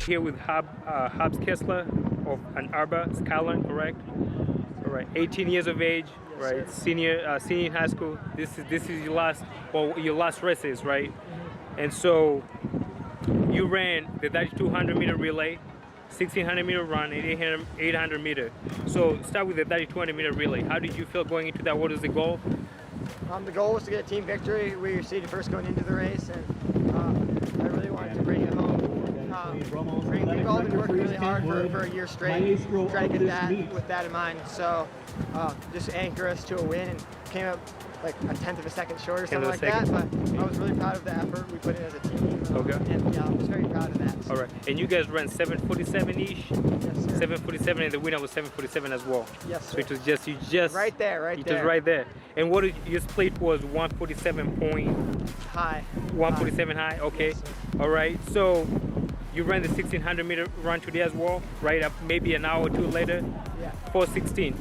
Here with Hobbs Kessler of Ann Arbor, Scotland, correct? All right, 18 years of age, yes, right? Sir. Senior in high school. This is your last races, right? Mm-hmm. And so you ran the 3200-meter relay, 1600-meter run, and 800-meter. So start with the 3200-meter relay. How did you feel going into that? What was the goal? The goal was to get a team victory. We were seeded first going into the race, and I really wanted to bring it home. We've all been working really hard for a year straight, trying to get that with that in mind. So just anchor us to a win, and came up like a tenth of a second short or something like that. But I was really proud of the effort we put in as a team. Okay. And yeah, I was very proud of that. So. All right. And you guys ran 7:47-ish. Yes, sir. 7:47, and the winner was 7:47 as well. Yes, sir. So it was just right there. Just right there. And what your split was 147 point high. 147 high. Okay. Yes, all right. So you ran the 1600-meter run today as well, right? Up maybe an hour or two later. Yeah. 4:16.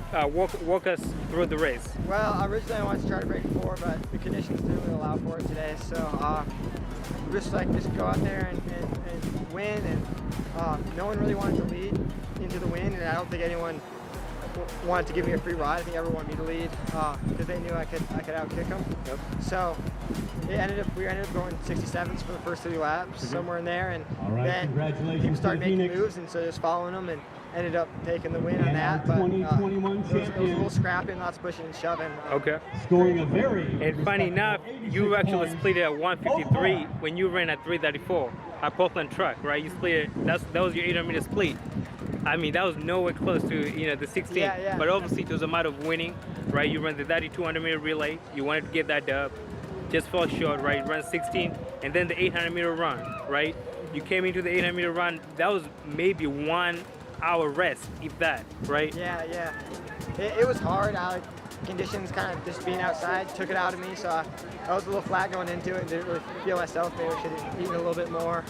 Walk us through the race. Well, originally I wanted to try to break 4, but the conditions didn't really allow for it today. So just go out there and win. And no one really wanted to lead into the win, and I don't think anyone wanted to give me a free ride. I think everyone wanted me to lead because they knew I could outkick them. Yep. So we ended up going 67s for the first 3 laps, somewhere in there, and then people started making moves, and so just following them, and ended up taking the win on that. But it was a little scrappy and lots of pushing and shoving. Okay. Scoring a very and funny enough, you actually split it at 153 when you ran at 334 at Portland Track, right? You split it. That was your 800-meter split. I mean, that was nowhere close to the 16. Yeah. But obviously it was a matter of winning, right? You ran the 3200-meter relay. You wanted to get that dub. Just fell short, right? Run 16, and then the 800-meter run, right? You came into the 800-meter run. That was maybe 1 hour rest, if that, right? Yeah. It was hard. Conditions kind of just being outside took it out of me, so I was a little flat going into it and didn't really feel myself. Maybe I should have eaten a little bit more.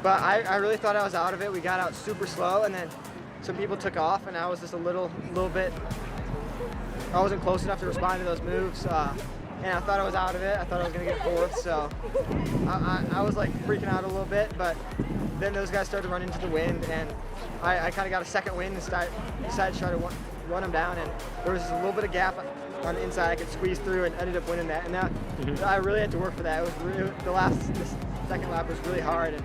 But I really thought I was out of it. We got out super slow, and then some people took off, and I was just a little bit. I wasn't close enough to respond to those moves, and I thought I was out of it. I thought I was going to get 4th, so I was like freaking out a little bit. But then those guys started to run into the wind, and I kind of got a second wind and decided to try to run them down. And there was just a little bit of gap on the inside I could squeeze through, and ended up winning that. And I really had to work for that. It was really, the second lap was really hard, and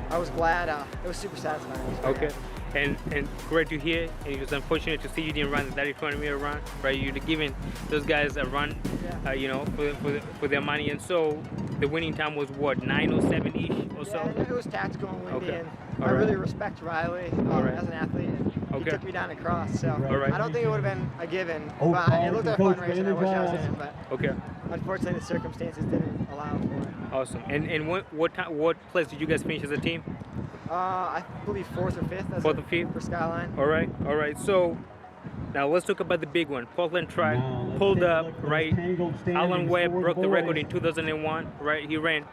I was glad. It was super satisfying. Okay. And great to hear. And it was unfortunate to see you didn't run the 3200-meter run, right? You'd given those guys a run, for their money. And so the winning time was what, 9:07-ish or so? Yeah, it was tactical and windy. Okay. And I really respect Riley as an athlete. He took me down across, so I don't think it would have been a given. But it looked like a fun race, and I wish I was in it. But unfortunately, the circumstances didn't allow for it. Awesome. And what place did you guys finish as a team? I believe 4th or 5th. 4th or 5th for Skyline. All right. So now let's talk about the big one. Portland Track pulled up, right? Alan Webb broke the record in 2001, right? He ran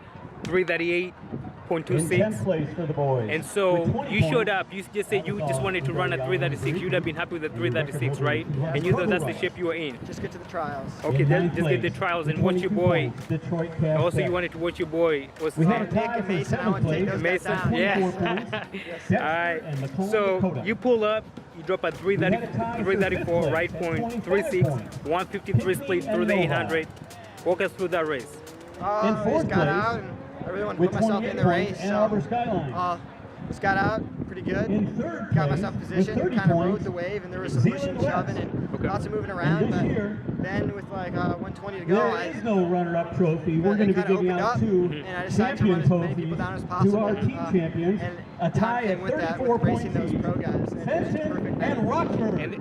338.26. Place for the boys. And so you showed up. You just said you just wanted to run at 336. You'd have been happy with the 336, right? And you thought that's the shape you were in. Just get to the trials. Okay, just get the trials and watch your boy. Also, you wanted to watch your boy. What's his name? Nick and Mason. I want to take those guys down. Yeah. All right. So you pull up. You drop at 334, right point, 36, 153 split through the 800. Walk us through that race. I just got out, and I really wanted to put myself in the race. So just got out pretty good. Got myself positioned, kind of rode the wave, and there was some pushing and shoving and lots of moving around. But then with like 120 to go, there is no runner-up trophy. We're going to be giving out 2 and I decided to run as many people down as possible. To our team champions, and a tie at with that, 34 with racing those pro guys. And Rockford. And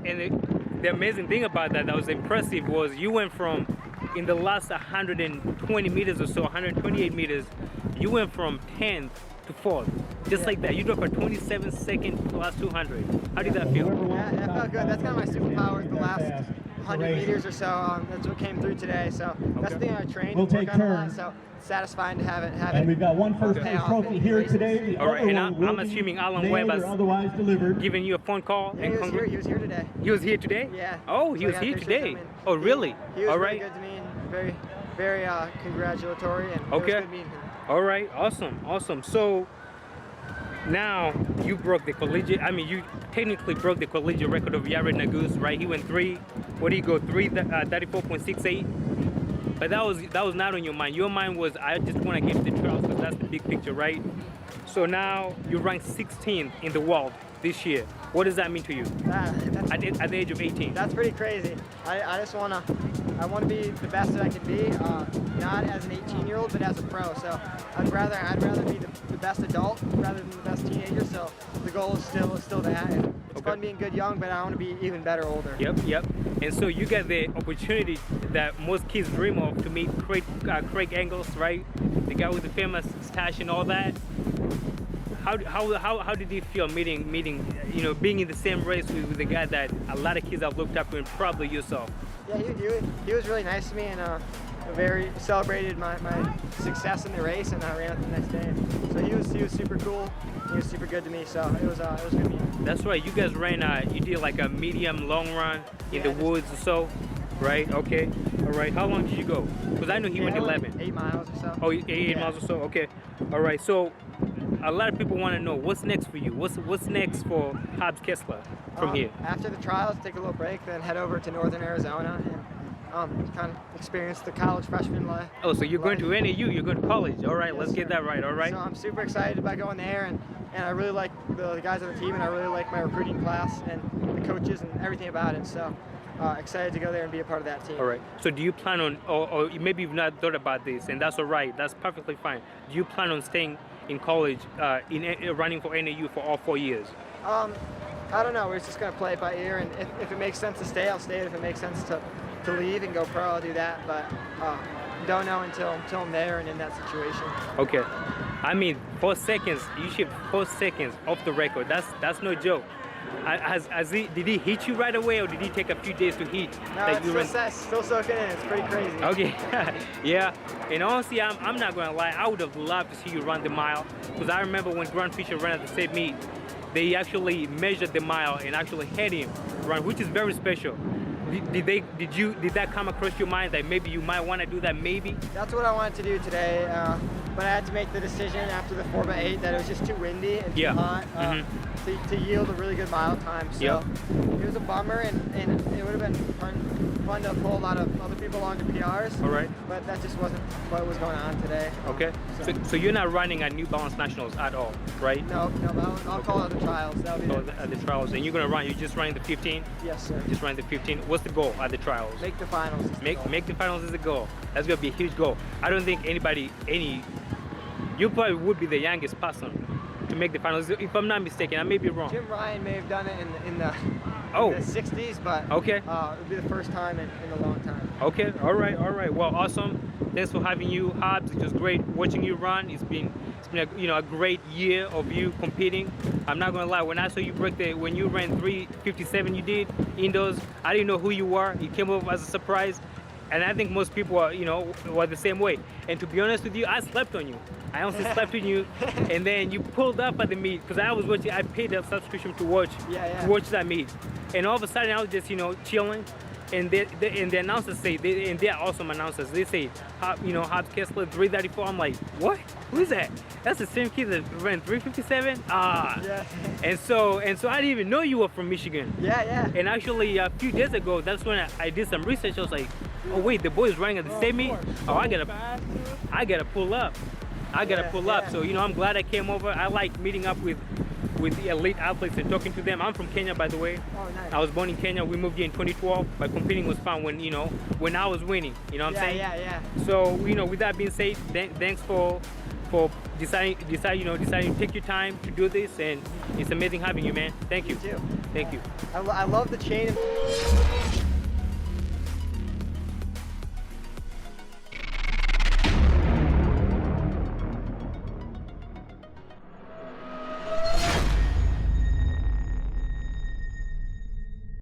the amazing thing about that was impressive was you went from, in the last 120 meters or so, 128 meters, you went from 10th to 4th, just like that. You dropped a 27-second plus 200. How did that feel? Yeah, that felt good. That's kind of my superpower the last 100 meters or so. That's what came through today. So that's the thing I trained. We'll take turns. So satisfying to have it. And we've got one first place trophy here today. All right, and I'm assuming Alan Webb has given you a phone call. Yeah, he was here today. He was here today? Yeah. Oh, he was here today. Oh, really? He was really good to me and very congratulatory, and it was good meeting him. All right, awesome. So now you broke the collegiate. I mean, you technically broke the collegiate record of Jared Nagus, right? He went 34.68. But that was not on your mind. Your mind was, I just want to get to the trials because that's the big picture, right? So now you ranked 16th in the world this year. What does that mean to you at the age of 18? That's pretty crazy. I just want to be the best that I can be, not as an 18-year-old, but as a pro. So I'd rather be the best adult rather than the best teenager. So the goal is still that. And it's fun being good young, but I want to be even better older. Yep. And so you got the opportunity that most kids dream of to meet Craig Engels, right? The guy with the famous stash and all that. How did you feel meeting, being in the same race with the guy that a lot of kids have looked up to, and probably yourself? Yeah, he was really nice to me, and very celebrated my success in the race, and I ran it the next day. So he was super cool. He was super good to me. So it was good meeting. That's right. You guys ran. You did like a medium long run in the woods or so, right? Okay. All right. How long did you go? Because I know he went 11. 8 miles or so. Oh, 8 miles or so. Okay. All right. So a lot of people want to know what's next for you. What's next for Hobbs Kessler from here? After the trials, take a little break, then head over to Northern Arizona and kind of experience the college freshman life. Oh, so you're going to NAU, you're going to college. All right, let's get that right, all right? So I'm super excited about going there, and I really like the guys on the team, and I really like my recruiting class and the coaches and everything about it. So excited to go there and be a part of that team. All right. So do you plan on, or maybe you've not thought about this, and that's all right, that's perfectly fine. Do you plan on staying in college, running for NAU for all 4 years? I don't know. We're just going to play it by ear, and if it makes sense to stay, I'll stay. If it makes sense to leave and go pro, I'll do that. But don't know until I'm there and in that situation. Okay. I mean, 4 seconds. You shipped 4 seconds off the record. That's no joke. Did he hit you right away, or did he take a few days to hit? No, it's still soaking in. It's pretty crazy. Okay. Yeah. And honestly, I'm not going to lie. I would have loved to see you run the mile, because I remember when Grant Fisher ran at the same meet, they actually measured the mile and actually had him run, which is very special. Did that come across your mind that maybe you might want to do that? Maybe. That's what I wanted to do today, but I had to make the decision after the 4x8 that it was just too windy and too hot to yield a really good mile time. So it was a bummer, and it would have been fun to pull a lot of other people along to PRs. All right. But that just wasn't what was going on today. Okay. So you're not running at New Balance Nationals at all, right? No. I'll call it the trials. That'll be at the trials, and you're gonna run. You're just running the 15. Yes, sir. Just running the 15. What's the goal at the trials? Make the finals. Make the finals is the goal. That's gonna be a huge goal. I don't think you probably would be the youngest person to make the finals, if I'm not mistaken. I may be wrong. Jim Ryan may have done it in the 60s, but it would be the first time in a long time. Okay, all right. Well, awesome. Thanks for having you, Hobbs. It was great watching you run. It's been a great year of you competing. I'm not gonna lie, when I saw you when you ran 3:57 you did indoors, I didn't know who you were. You came up as a surprise. And I think most people are, were the same way. And to be honest with you, I slept on you. I honestly slept on you. And then you pulled up at the meet, because I was watching. I paid a subscription to watch that meet. And all of a sudden, I was just, chilling. And the announcers say, and they're awesome announcers. They say, Hobbs Kessler 334. I'm like, what? Who is that? That's the same kid that ran 357. Yeah. And so I didn't even know you were from Michigan. Yeah. And actually, a few days ago, that's when I did some research. I was like, oh wait, the boy's running at the same meet. Oh, I gotta pull up. So I'm glad I came over. I like meeting up with the elite athletes and talking to them. I'm from Kenya, by the way. Oh, nice. I was born in Kenya. We moved here in 2012. But competing was fun when I was winning. You know what I'm saying? Yeah. So with that being said, thanks for deciding to take your time to do this, and it's amazing having you, man. Thank you. You too. Thank you. I love the chain.